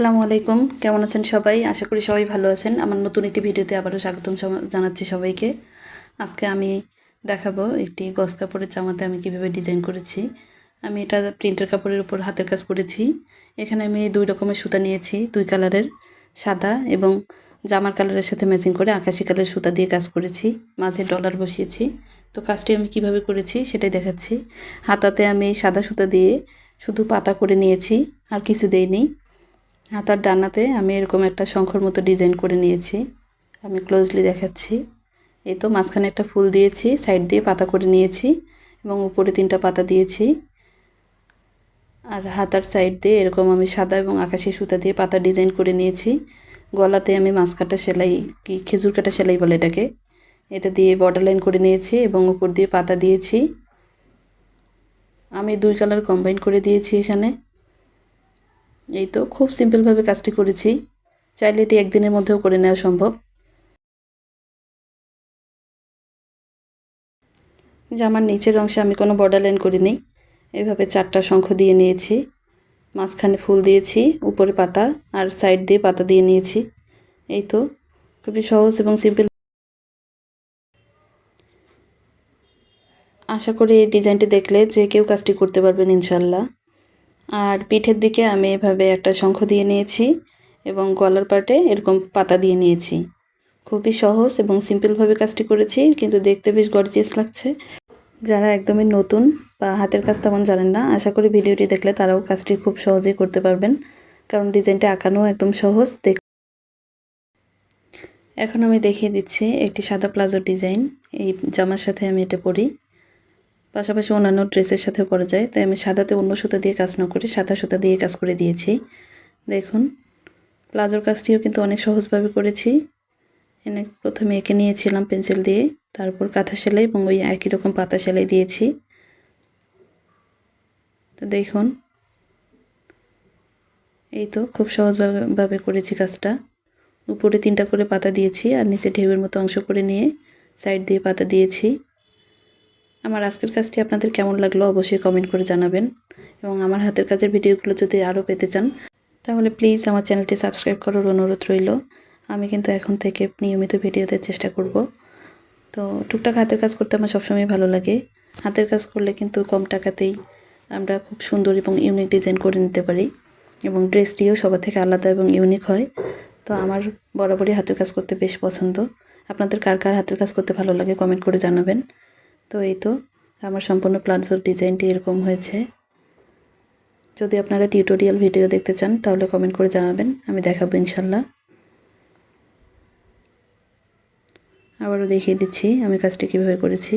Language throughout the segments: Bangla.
আসসালামু আলাইকুম, কেমন আছেন সবাই? আশা করি সবাই ভালো আছেন। আমার নতুন একটি ভিডিওতে আবারও স্বাগতম জানাচ্ছি সবাইকে। আজকে আমি দেখাবো একটি গজ কাপড়ের জামাতে আমি কিভাবে ডিজাইন করেছি। আমি এটা প্রিন্টের কাপড়ের উপর হাতের কাজ করেছি। এখানে আমি 2 রকমের সুতা নিয়েছি, 2 কালারের, সাদা এবং জামার কালারের সাথে ম্যাচিং করে আকাশি কালারের সুতা দিয়ে কাজ করেছি। মাঝে ডলার বসিয়েছি। তো কাজটি আমি কিভাবে করেছি সেটাই দেখাচ্ছি। হাতাতে আমি সাদা সুতা দিয়ে শুধু পাতা করে নিয়েছি, আর কিছু দেইনি। হাতার ডানাতে আমি এরকম একটা শঙ্খর মতো ডিজাইন করে নিয়েছি। আমি ক্লোজলি দেখাচ্ছি। এই তো মাঝখানে একটা ফুল দিয়েছি, সাইড দিয়ে পাতা করে নিয়েছি এবং উপরে 3টা পাতা দিয়েছি। আর হাতার সাইড দিয়ে এরকম আমি সাদা এবং আকাশি সুতা দিয়ে পাতা ডিজাইন করে নিয়েছি। গলাতে আমি মাছ কাটা সেলাই, কি খেজুর কাটা সেলাই বলে এটাকে, এটা দিয়ে বর্ডার লাইন করে নিয়েছি এবং উপর দিয়ে পাতা দিয়েছি। আমি 2 কালার কম্বাইন করে দিয়েছি এখানে। এই তো খুব সিম্পলভাবে কাজটি করেছি। চাইলে এটি একদিনের মধ্যেও করে নেওয়া সম্ভব। জামার নিচের অংশে আমি কোনো বর্ডার লাইন করিনি। এভাবে 4টা শঙ্খ দিয়ে নিয়েছি, মাঝখানে ফুল দিয়েছি, উপরে পাতা আর সাইড দিয়ে পাতা দিয়ে নিয়েছি। এই তো খুবই সহজ এবং সিম্পল। আশা করি এই ডিজাইনটি দেখলে যে কেউ কাজটি করতে পারবেন ইনশাল্লাহ। আর পিঠের দিকে আমি এভাবে একটা শঙ্খ দিয়ে নিয়েছি এবং গলার পার্টে এরকম পাতা দিয়ে নিয়েছি। খুবই সহজ এবং সিম্পলভাবে কাজটি করেছি, কিন্তু দেখতে বেশ গর্জিয়াস লাগছে। যারা একদমই নতুন বা হাতের কাজ তেমন জানেন না, আশা করি ভিডিওটি দেখলে তারাও কাজটি খুব সহজেই করতে পারবেন, কারণ ডিজাইনটা আঁকানো একদম সহজ। এখন আমি দেখিয়ে দিচ্ছি একটি সাদা প্লাজোর ডিজাইন। এই জামার সাথে আমি এটা পরি, পাশাপাশি অন্যান্য ড্রেসের সাথেও পরা যায়, তাই আমি সাদাতে অন্য সুতা দিয়ে কাজ না করে সাদা সুতা দিয়ে কাজ করে দিয়েছি। দেখুন, প্লাজোর কাজটিও কিন্তু অনেক সহজভাবে করেছি। প্রথমে এঁকে নিয়েছিলাম পেন্সিল দিয়ে, তারপর কাঁথা সেলাই এবং ওই একই রকম পাতা সেলাই দিয়েছি। তো দেখুন, এই তো খুব সহজভাবে করেছি কাজটা। উপরে 3টা করে পাতা দিয়েছি আর নিচে ঢেউয়ের মতো অংশ করে নিয়ে সাইড দিয়ে পাতা দিয়েছি। আমার আজকের কাজটি আপনাদের কেমন লাগলো অবশ্যই কমেন্ট করে জানাবেন, এবং আমার হাতের কাজের ভিডিওগুলো যদি আরও পেতে চান তাহলে প্লিজ আমার চ্যানেলটি সাবস্ক্রাইব করার অনুরোধ রইল। আমি কিন্তু এখন থেকে নিয়মিত ভিডিও দেওয়ার চেষ্টা করব। তো টুকটাক হাতের কাজ করতে আমার সবসময় ভালো লাগে। হাতের কাজ করলে কিন্তু কম টাকাতেই আমরা খুব সুন্দর এবং ইউনিক ডিজাইন করে নিতে পারি, এবং ড্রেসটিও সবার থেকে আলাদা এবং ইউনিক হয়। তো আমার বরাবরই হাতের কাজ করতে বেশ পছন্দ। আপনাদের কার কার হাতের কাজ করতে ভালো লাগে কমেন্ট করে জানাবেন। তো এই তো আমার সম্পূর্ণ প্লাজোর ডিজাইনটি এরকম হয়েছে। যদি আপনারা টিউটোরিয়াল ভিডিও দেখতে চান তাহলে কমেন্ট করে জানাবেন, আমি দেখাবো ইনশাল্লাহ। আবারও দেখিয়ে দিচ্ছি আমি কাজটি কীভাবে করেছি।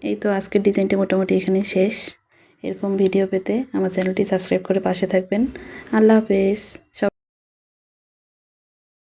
এই তো আজকের ডিজাইনটি মোটামুটি এখানে শেষ। এরকম ভিডিও পেতে আমার চ্যানেলটি সাবস্ক্রাইব করে পাশে থাকবেন। আল্লাহ হাফেজ।